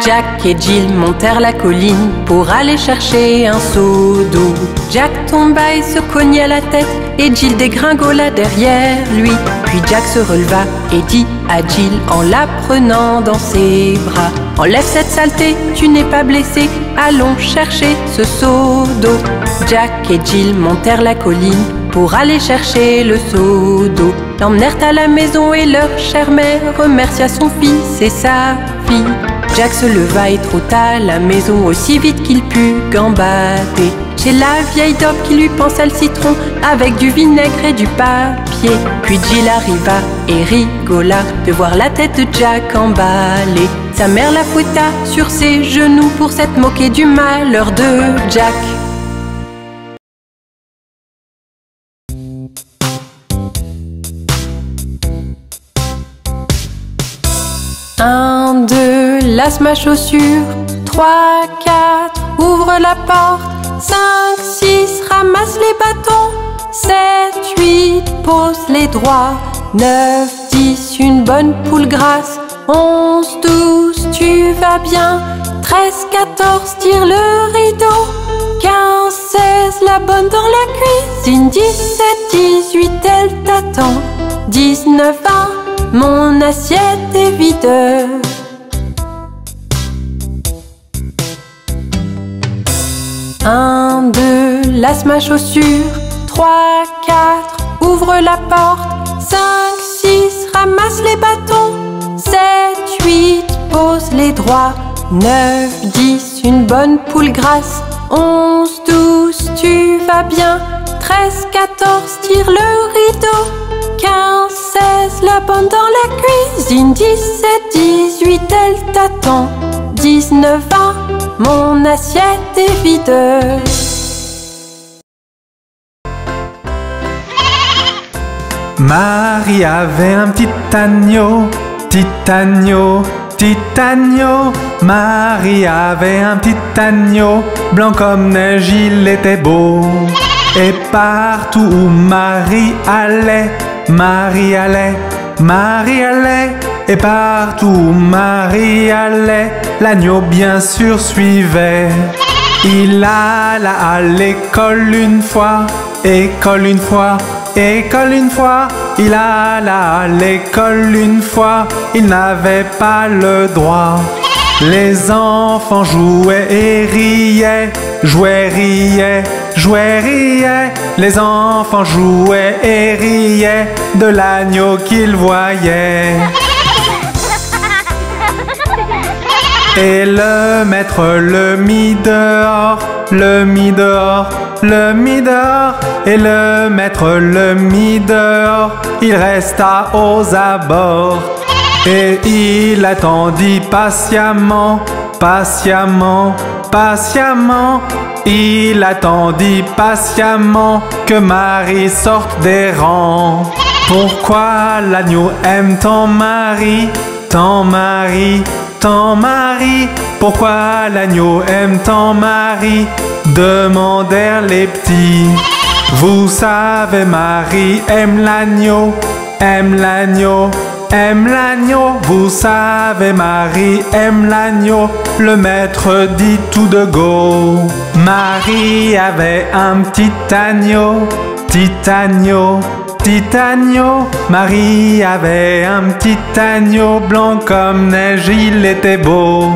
Jack et Jill montèrent la colline pour aller chercher un seau d'eau. Jack tomba et se cogna la tête et Jill dégringola derrière lui. Puis Jack se releva et dit à Jill en la prenant dans ses bras: enlève cette saleté, tu n'es pas blessé, allons chercher ce seau d'eau. Jack et Jill montèrent la colline pour aller chercher le seau d'eau. L'emmenèrent à la maison et leur chère mère remercia son fils et sa fille. Jack se leva et trota à la maison aussi vite qu'il put gambader. Chez la vieille daube qui lui pansa le citron avec du vinaigre et du papier. Puis Jill arriva et rigola de voir la tête de Jack emballée. Sa mère la fouetta sur ses genoux pour s'être moquée du malheur de Jack. Un, deux, lasse ma chaussure. 3, 4, ouvre la porte. 5, 6, ramasse les bâtons. 7, 8, pose les droits. 9, 10, une bonne poule grasse. 11, 12, tu vas bien. 13, 14, tire le rideau. 15, 16, la bonne dans la cuisine. 17, 18, elle t'attend. 19, 20, mon assiette est vide. 1, 2, lasse ma chaussure. 3, 4, ouvre la porte. 5, 6, ramasse les bâtons. 7, 8, pose les droits. 9, 10, une bonne poule grasse. 11, 12, tu vas bien. 13, 14, tire le rideau. 15, 16, la bonne dans la cuisine. 17, 18, elle t'attend. 19, 20, mon assiette est vide. Marie avait un petit agneau, petit agneau, petit agneau. Marie avait un petit agneau, blanc comme neige, il était beau. Et partout où Marie allait, Marie allait, Marie allait. Et partout où Marie allait, l'agneau bien sûr suivait. Il alla à l'école une fois, école une fois, école une fois. Il alla à l'école une fois, il n'avait pas le droit. Les enfants jouaient et riaient, jouaient, riaient, jouaient, riaient. Les enfants jouaient et riaient de l'agneau qu'ils voyaient. Et le maître le mit dehors, le mit dehors, le mit dehors. Et le maître le mit dehors, il resta aux abords. Et il attendit patiemment, patiemment, patiemment. Il attendit patiemment que Marie sorte des rangs. Pourquoi l'agneau aime tant Marie, tant Marie, tant Marie? Pourquoi l'agneau aime tant Marie? Demandèrent les petits. Vous savez, Marie aime l'agneau, aime l'agneau, aime l'agneau. Vous savez, Marie aime l'agneau. Le maître dit tout de go. Marie avait un petit agneau, petit agneau, petit agneau. Marie avait un petit agneau blanc comme neige, il était beau.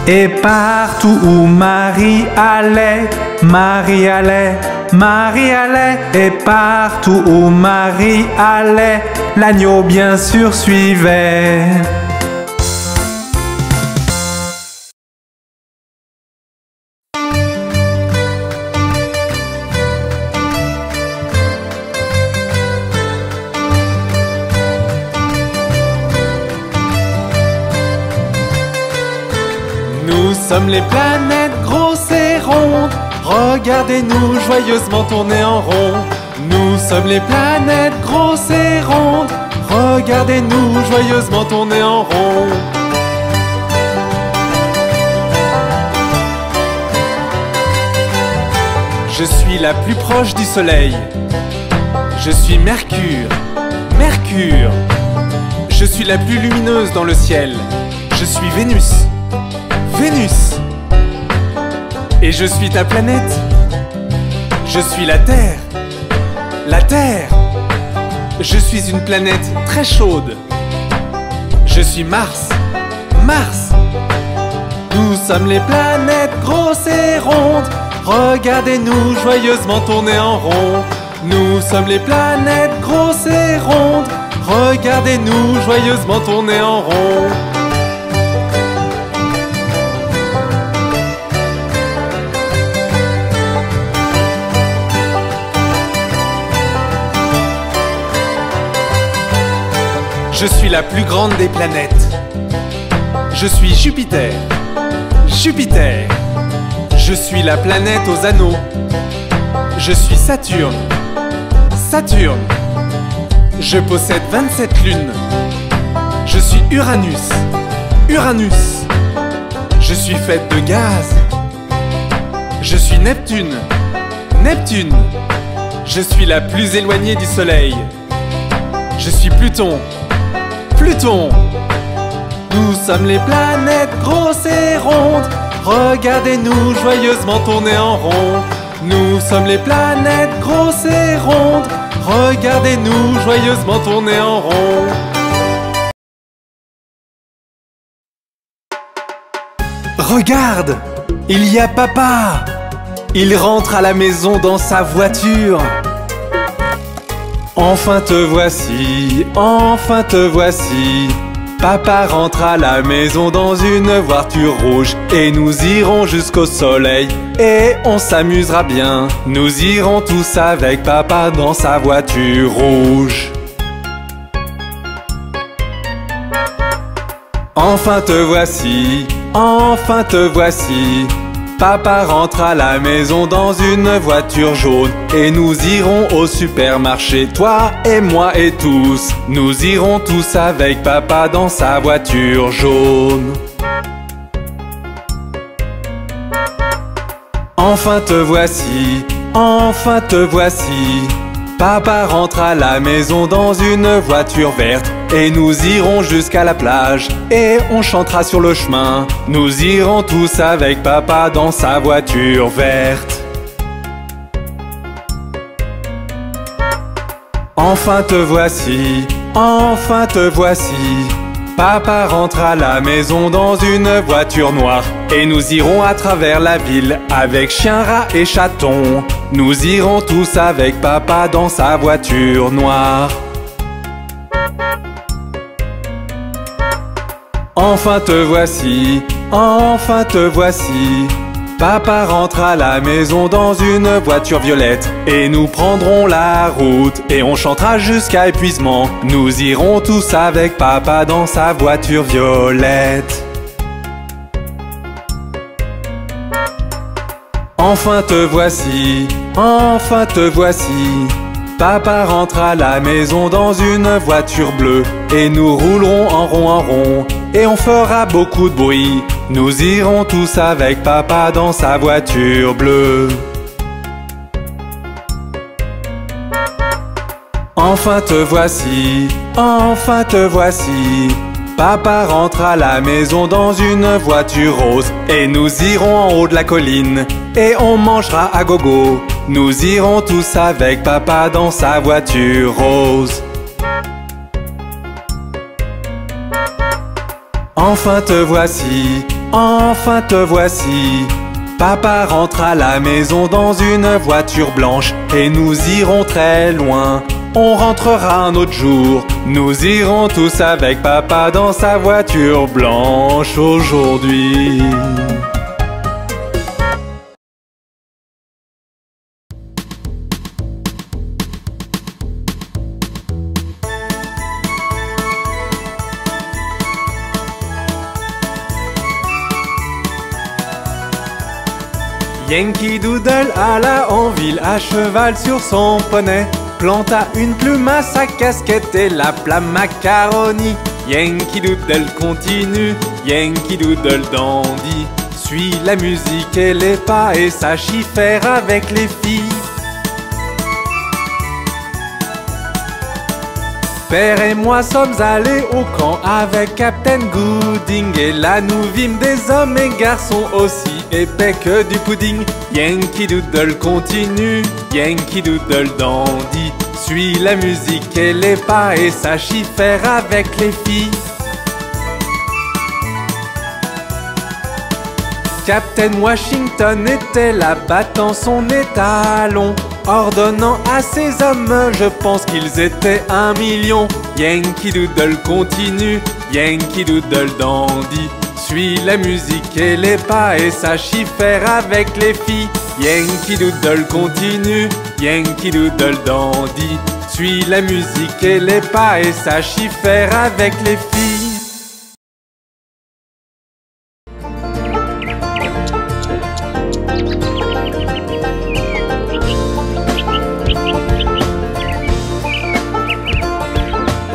Et partout où Marie allait, Marie allait, Marie allait. Et partout où Marie allait, l'agneau bien sûr suivait. Nous sommes les planètes grosses et rondes. Regardez-nous joyeusement tourner en rond. Nous sommes les planètes grosses et rondes. Regardez-nous joyeusement tourner en rond. Je suis la plus proche du soleil. Je suis Mercure. Mercure. Je suis la plus lumineuse dans le ciel. Je suis Vénus. Vénus. Et je suis ta planète. Je suis la Terre. La Terre. Je suis une planète très chaude. Je suis Mars. Mars. Nous sommes les planètes grosses et rondes. Regardez-nous joyeusement tourner en rond. Nous sommes les planètes grosses et rondes. Regardez-nous joyeusement tourner en rond. Je suis la plus grande des planètes. Je suis Jupiter. Jupiter. Je suis la planète aux anneaux. Je suis Saturne. Saturne. Je possède 27 lunes. Je suis Uranus. Uranus. Je suis faite de gaz. Je suis Neptune. Neptune. Je suis la plus éloignée du Soleil. Je suis Pluton. Pluton. Nous sommes les planètes grosses et rondes. Regardez-nous joyeusement tourner en rond. Nous sommes les planètes grosses et rondes. Regardez-nous joyeusement tourner en rond. Regarde, il y a papa. Il rentre à la maison dans sa voiture. Enfin te voici, enfin te voici. Papa rentre à la maison dans une voiture rouge. Et nous irons jusqu'au soleil et on s'amusera bien. Nous irons tous avec papa dans sa voiture rouge. Enfin te voici, enfin te voici. Papa rentre à la maison dans une voiture jaune. Et nous irons au supermarché, toi et moi et tous. Nous irons tous avec papa dans sa voiture jaune. Enfin te voici, enfin te voici. Papa rentre à la maison dans une voiture verte. Et nous irons jusqu'à la plage et on chantera sur le chemin. Nous irons tous avec papa dans sa voiture verte. Enfin te voici, enfin te voici. Papa rentre à la maison dans une voiture noire. Et nous irons à travers la ville avec chien, rat et chaton. Nous irons tous avec papa dans sa voiture noire. Enfin te voici, enfin te voici. Papa rentre à la maison dans une voiture violette. Et nous prendrons la route et on chantera jusqu'à épuisement. Nous irons tous avec papa dans sa voiture violette. Enfin te voici, enfin te voici. Papa rentre à la maison dans une voiture bleue. Et nous roulerons en rond et on fera beaucoup de bruit. Nous irons tous avec papa dans sa voiture bleue. Enfin te voici, enfin te voici. Papa rentre à la maison dans une voiture rose. Et nous irons en haut de la colline et on mangera à gogo. Nous irons tous avec papa dans sa voiture rose. Enfin te voici, enfin te voici. Papa rentre à la maison dans une voiture blanche. Et nous irons très loin, on rentrera un autre jour. Nous irons tous avec papa dans sa voiture blanche aujourd'hui. Yankee Doodle alla en ville à cheval sur son poney. Planta une plume à sa casquette et l'appela Macaroni. Yankee Doodle continue, Yankee Doodle dandy. Suis la musique et les pas et sache y faire avec les filles. père et moi sommes allés au camp avec Captain Gooding. Et là nous vîmes des hommes et garçons aussi épais que du pudding. Yankee Doodle continue, Yankee Doodle dandy. Suis la musique et les pas et sache y faire avec les filles. Captain Washington était là battant son étalon, ordonnant à ses hommes, je pense qu'ils étaient 1 million. Yankee Doodle continue, Yankee Doodle dandy. Suis la musique et les pas et sache y faire avec les filles. Yankee Doodle continue, Yankee Doodle dandy. Suis la musique et les pas et sache y faire avec les filles.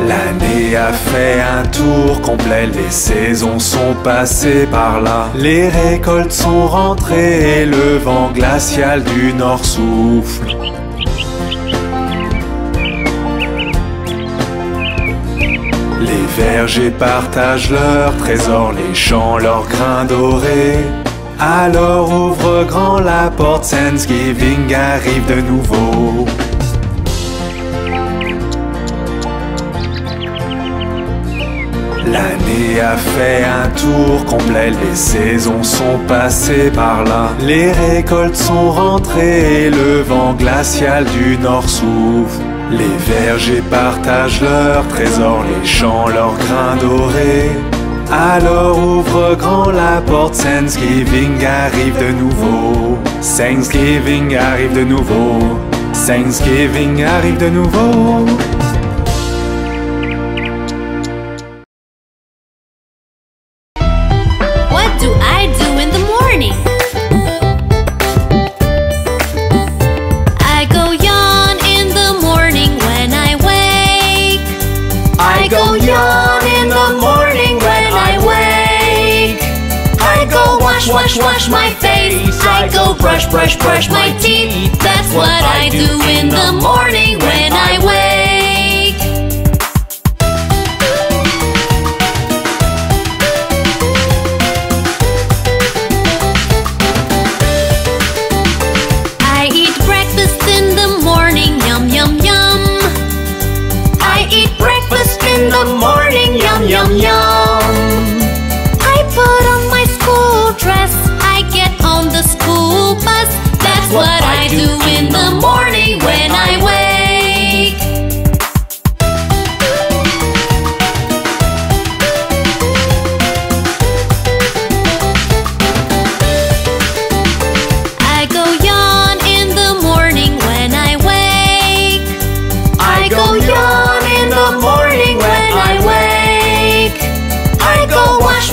L'année a fait un tour complet, les saisons sont passées par là. Les récoltes sont rentrées et le vent glacial du nord souffle. Les vergers partagent leurs trésors, les champs leurs grains dorés. Alors ouvre grand la porte, Thanksgiving arrive de nouveau. L'année a fait un tour complet, les saisons sont passées par là. Les récoltes sont rentrées et le vent glacial du nord souffle. Les vergers partagent leurs trésors, les champs leurs grains dorés. Alors ouvre grand la porte, Thanksgiving arrive de nouveau. Thanksgiving arrive de nouveau. Thanksgiving arrive de nouveau. Wash my face. I go brush my teeth. That's what I do in the morning when I wake. I eat breakfast in the morning, yum yum yum. I eat breakfast in the morning, yum yum yum. I put on my school dress, I get on the school bus. That's what I do in the morning when I wake. I go yawn in the morning when I wake. I go yawn in the morning when I wake. I go wash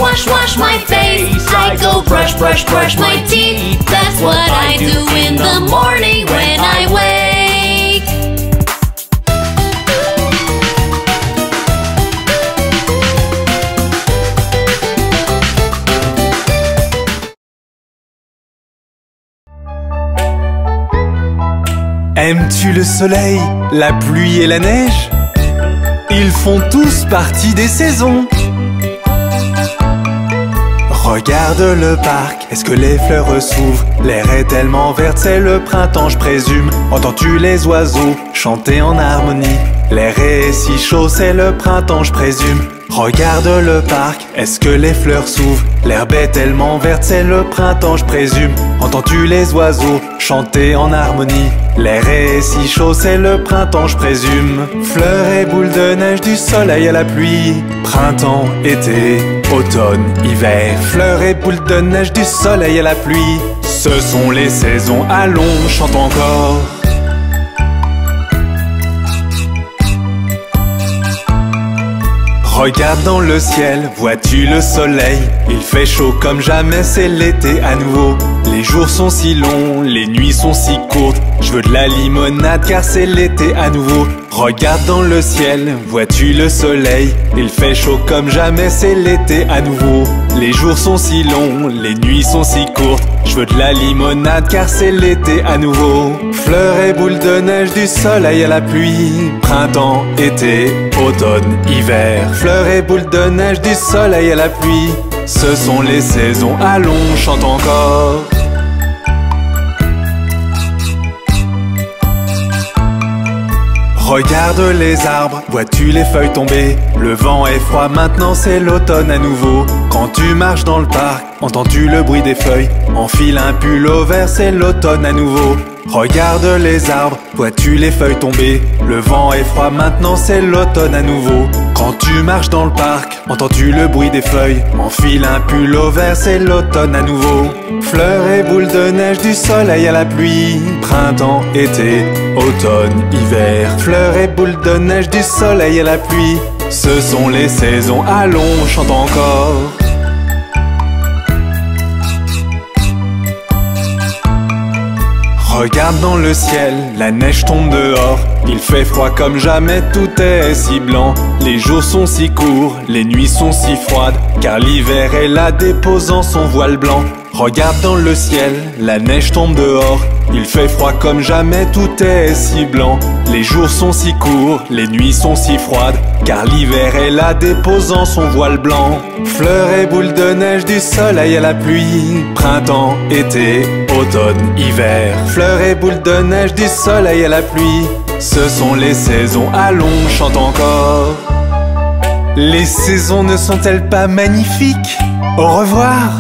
my face. I go brush my teeth. That's what I do in the morning when I wake. Aimes-tu le soleil, la pluie et la neige? Ils font tous partie des saisons. Regarde le parc, est-ce que les fleurs s'ouvrent? L'air est tellement vert, c'est le printemps je présume. Entends-tu les oiseaux chanter en harmonie? L'air est si chaud, c'est le printemps je présume. Regarde le parc, est-ce que les fleurs s'ouvrent? L'herbe est tellement verte, c'est le printemps je présume. Entends-tu les oiseaux chanter en harmonie? L'air est si chaud, c'est le printemps je présume. Fleurs et boules de neige, du soleil à la pluie. Printemps, été, automne, hiver. Fleurs et boules de neige, du soleil à la pluie. Ce sont les saisons, allons, chante encore. Regarde dans le ciel, vois-tu le soleil? Il fait chaud comme jamais, c'est l'été à nouveau. Les jours sont si longs, les nuits sont si courtes. Je veux de la limonade car c'est l'été à nouveau. Regarde dans le ciel, vois-tu le soleil? Il fait chaud comme jamais, c'est l'été à nouveau. Les jours sont si longs, les nuits sont si courtes. Je veux de la limonade car c'est l'été à nouveau. Fleurs et boules de neige, du soleil à la pluie. Printemps, été, automne, hiver. Fleurs et boules de neige, du soleil à la pluie. Ce sont les saisons, allons, chante encore. Regarde les arbres, vois-tu les feuilles tomber? Le vent est froid, maintenant c'est l'automne à nouveau. Quand tu marches dans le parc, entends-tu le bruit des feuilles? Enfile un pull au vert, c'est l'automne à nouveau. Regarde les arbres, vois-tu les feuilles tomber? Le vent est froid, maintenant c'est l'automne à nouveau. Quand tu marches dans le parc, entends-tu le bruit des feuilles? Enfile un pull au vert, c'est l'automne à nouveau. Fleurs et boules de neige, du soleil à la pluie. Printemps, été, automne, hiver. Fleurs et boules de neige, du soleil à la pluie. Ce sont les saisons, allons, chante encore. Regarde dans le ciel, la neige tombe dehors. Il fait froid comme jamais, tout est si blanc. Les jours sont si courts, les nuits sont si froides, car l'hiver est là déposant son voile blanc. Regarde dans le ciel, la neige tombe dehors. Il fait froid comme jamais, tout est si blanc. Les jours sont si courts, les nuits sont si froides, car l'hiver est là déposant son voile blanc. Fleurs et boules de neige, du soleil à la pluie. Printemps, été, automne, hiver. Fleurs et boules de neige, du soleil à la pluie. Ce sont les saisons, allons, chante encore. Les saisons ne sont-elles pas magnifiques? Au revoir!